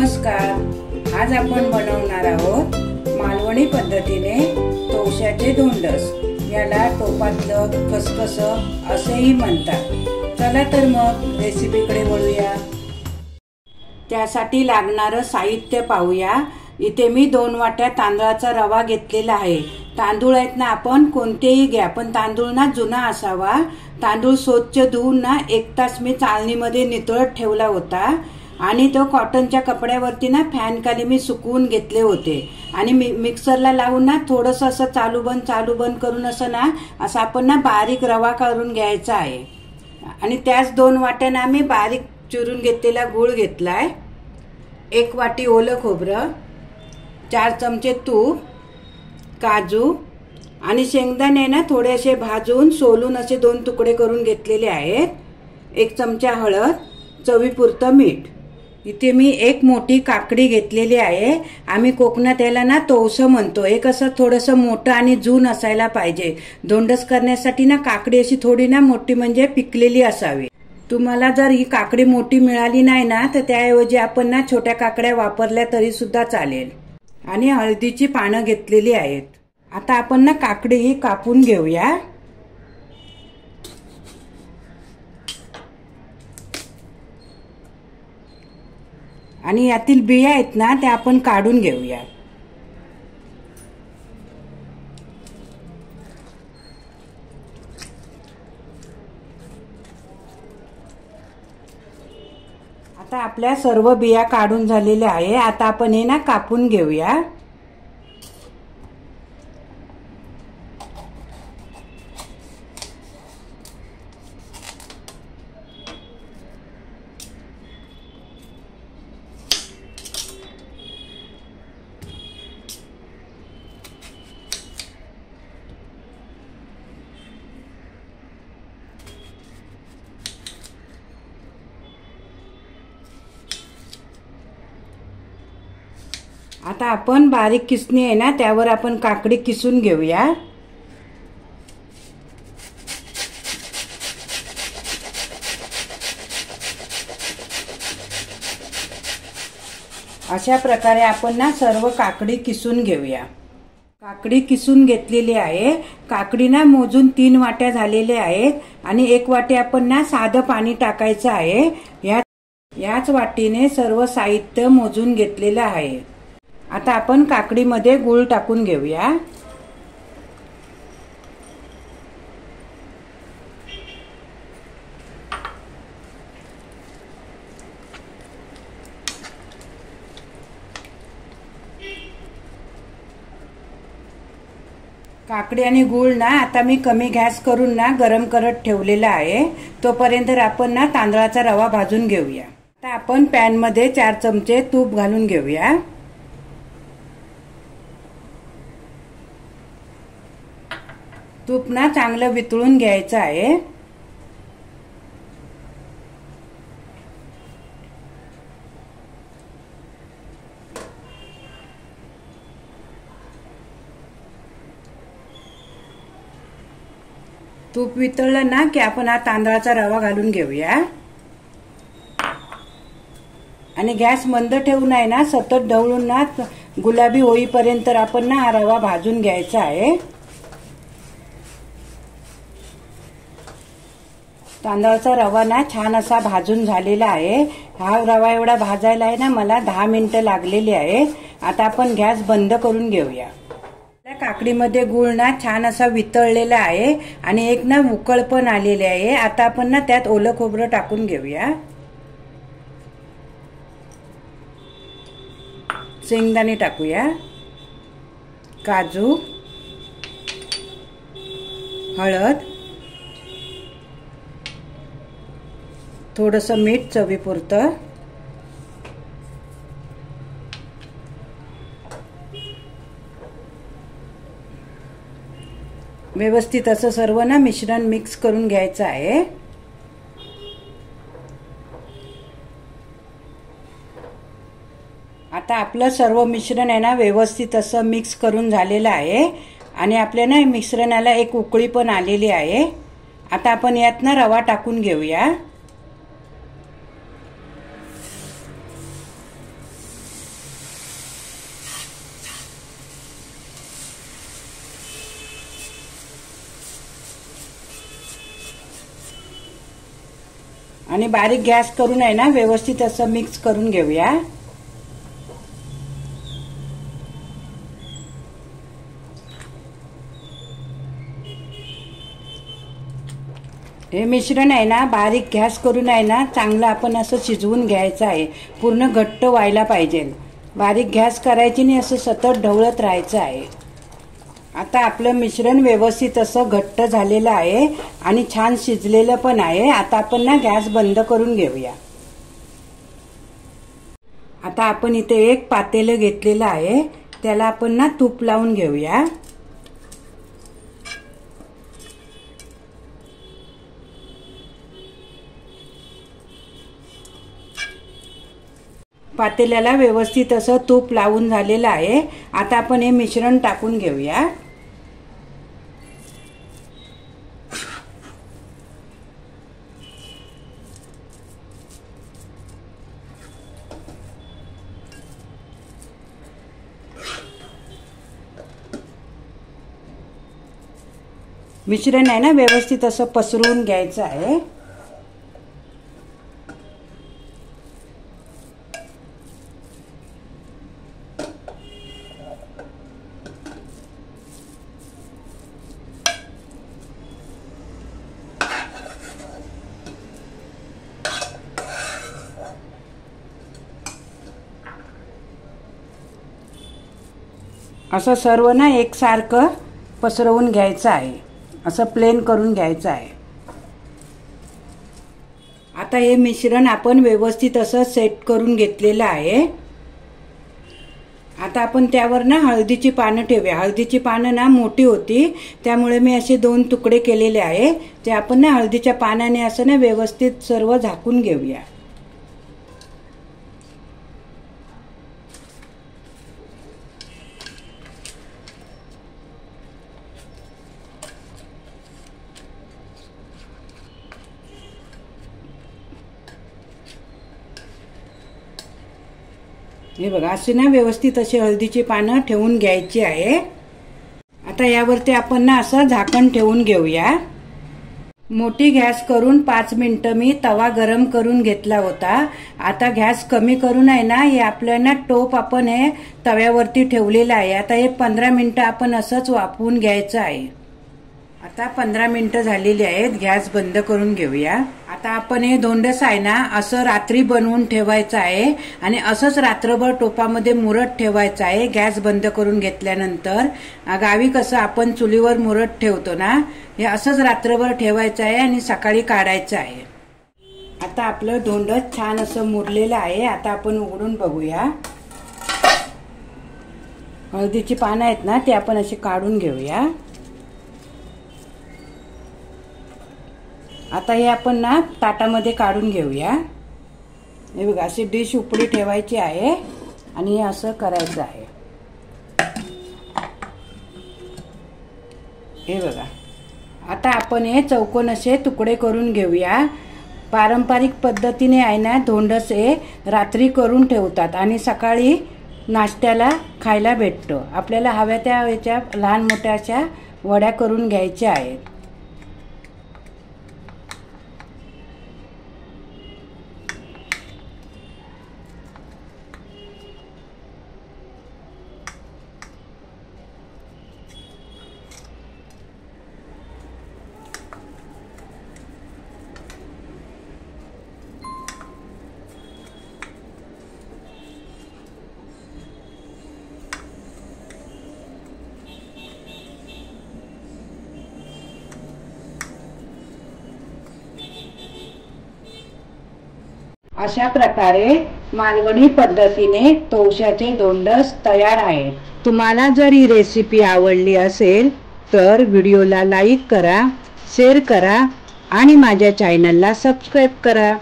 नमस्कार। आज आपण बनवणार आहोत मालवणी पद्धतीने तवशाचे धोंडस। याला टोपातलं खसखस असेही म्हणतात। चला तर मग रेसिपीकडे वळूया। त्यासाठी लागणारं साहित्य पाहूया। इथे मी 2 वाट्या तांदळाचा रवा घेतलेला आहे। तांदूळ आहेत ना, आपण कोणतेही घ्या, पण तांदूळ ना जुना असावा। तांदूळ स्वच्छ धुवून ना 1 तास मी चाळणीमध्ये नितळत ठेवला होता आणि तो कॉटनच्या कपड्यावरती ना फॅन खाली मी सुकवून घेतले होते आणि मिक्सरला लावून ना थोडंसं असं चालू बंद करून असं ना असं आपण ना बारीक रवा करून घ्यायचा आहे। आणि त्याच 2 वाट्या ना मी बारीक चिरून घेतलेला गूळ घेतलाय, 1 वाटी ओलं खोबरं, 4 चमचे तूप, काजू आणि शेंगदाणे ना थोडेसे भाजून सोलून असे 2 तुकडे करून घेतलेले आहेत, 1 चमचा हळद, चवीपुरतं मीठ। इथे मी 1 मोठी काकडी घेतलेली आहे। आम्ही कोकणात याला ना तवसं म्हणतो। एक असं थोडंसं मोठं आणि जून असायला पाहिजे। धोंडस करण्यासाठी ना काकडी अशी थोडी ना मोठी म्हणजे पिकलेली असावी। तुम्हाला जर ही काकडी मोठी मिळाली नाही ना तर त्याऐवजी आपण ना छोट्या काकड्या वापरल्या तरी सुद्धा चालेल। आणि हळदीची पानं घेतलेली आहेत। आता आपण ना काकडी ही कापून घेऊया। आणि यातील बिया आहेत ना त्या आपण काढून घेऊया। आता आपल्या सर्व बिया काढून झालेल्या आहे। आता आपण हे ना कापून घेऊया। आता आपण बारीक किसणी आहे ना त्यावर आपण काकडी किसून घेऊया। अशा प्रकारे आपण ना सर्व काकडी किसून घेऊया। काकडी किसून घेतलेली आहे। काकडी ना मोजून 3 वाट्या झालेल्या आहेत आणि 1 वाटी आपण ना साधं पाणी टाकायचं आहे। याच वाटीने सर्व साहित्य मोजून घेतलेलं आहे। आता आपण काकडीमध्ये गूळ टाकून घेऊया। काकडी आणि गूळ ना आता मी कमी गॅस करून ना गरम करत ठेवलेला आहे। तोपर्यंत आपण ना तांदळाचा रवा भाजून घेऊया। आता आपण पॅन मध्ये 4 चमचे तूप घालून घेऊया। तूप ना चांगलं वितळून घ्यायचं आहे। तूप वितळलं ना की आपण हा तांदळाचा रवा घालून घेऊया आणि गॅस मंद ठेवून आहे ना सतत ढवळून ना गुलाबी होईपर्यंत आपण ना हा रवा भाजून घ्यायचा आहे। तांदळाचा रवा ना छान असा भाजून झालेला आहे। हा रवा एवढा भाजायला आहे ना मला 10 मिनिटं लागलेली आहे। आता आपण गॅस बंद करून घेऊया। काकडीमध्ये गूळ ना छान असा वितळलेला आहे आणि एक ना उकळ पण आलेली आहे। आता आपण ना त्यात ओलं खोबरं टाकून घेऊया, शेंगदाणे टाकूया, काजू, हळद, थोडंसं मीठ चवीपुरतं, व्यवस्थित असं सर्व ना मिश्रण मिक्स करून घ्यायचं आहे। आता आपलं सर्व मिश्रण आहे ना व्यवस्थित असं मिक्स करून झालेलं आहे आणि आपल्या ना मिश्रणाला एक उकळी पण आलेली आहे। आता आपण यात ना रवा टाकून घेऊया। आणि बारीक गॅस करून आहे ना व्यवस्थित असं मिक्स करून घेऊया। हे मिश्रण आहे ना बारीक गॅस करून आहे ना चांगलं आपण असं शिजवून घ्यायचं आहे, पूर्ण घट्ट व्हायला पाहिजे। बारीक गॅस करायची नाही, असं सतत ढवळत राहायचं आहे। आता आपलं मिश्रण व्यवस्थित असं घट्ट झालेलं आहे आणि छान शिजलेलं पण आहे। आता आपण ना गॅस बंद करून घेऊया। आता आपण इथे एक पातेलं घेतलेलं आहे, त्याला आपण ना तूप लावून घेऊया। पातेल्याला व्यवस्थित असं तूप लावून झालेलं आहे। आता आपण हे मिश्रण टाकून घेऊया। मिश्रण आहे ना व्यवस्थित असं पसरवून घ्यायचं आहे। असं सर्व ना एकसारखं पसरवून घ्यायचं आहे, असं प्लेन करून घ्यायचं आहे। आता हे मिश्रण आपण व्यवस्थित असं सेट करून घेतलेलं आहे। आता आपण त्यावर ना हळदीची पानं ठेवूया। हळदीची पानं ना मोठी होती, त्यामुळे मी असे 2 तुकडे केलेले आहे। ते आपण ना हळदीच्या पानाने असं ना व्यवस्थित सर्व झाकून घेऊया। हे बघा असे ना व्यवस्थित अशी हळदीची पानं ठेवून घ्यायची आहे। आता यावरती आपण ना असं झाकण ठेवून घेऊया। मोठी गॅस करून 5 मिनिटं मी तवा गरम करून घेतला होता। आता गॅस कमी करून आहे ना हे आपल्याला टोप आपण हे तव्यावरती ठेवलेलं आहे। आता हे 15 मिनिटं आपण असंच वाफवून घ्यायचं आहे। आता 15 मिनिटं झालेली आहेत, गॅस बंद करून घेऊया। आता आपण हे धोंडस आहे ना असं रात्री बनवून ठेवायचं आहे आणि असंच रात्रभर टोपामध्ये मुरत ठेवायचं आहे गॅस बंद करून घेतल्यानंतर। गावी कसं आपण चुलीवर मुरत ठेवतो ना, हे असंच रात्रभर ठेवायचं आहे आणि सकाळी काढायचं आहे। आता आपलं धोंडस छान असं मुरलेलं आहे। आता आपण उघडून बघूया। हळदीची पानं आहेत ना ती आपण अशी काढून घेऊया। आता हे आपण ना ताटामध्ये काढून घेऊया। हे बघा अशी डिश उपडी ठेवायची आहे आणि हे असं करायचं आहे। हे बघा आता आपण हे चौकोन असे तुकडे करून घेऊया। पारंपरिक पद्धतीने आहे ना धोंडस हे रात्री करून ठेवतात आणि सकाळी नाश्त्याला खायला भेटतो। आपल्याला हव्या त्या ह्याच्या लहान मोठ्या अशा वड्या करून घ्यायच्या आहेत। अशा प्रकारे मालवणी पद्धतीने तवशाचे धोंडस तयार आहेत। तुम्हाला जर ही रेसिपी आवडली असेल तर व्हिडिओला लाईक करा, शेअर करा आणि माझ्या चॅनलला सबस्क्राइब करा।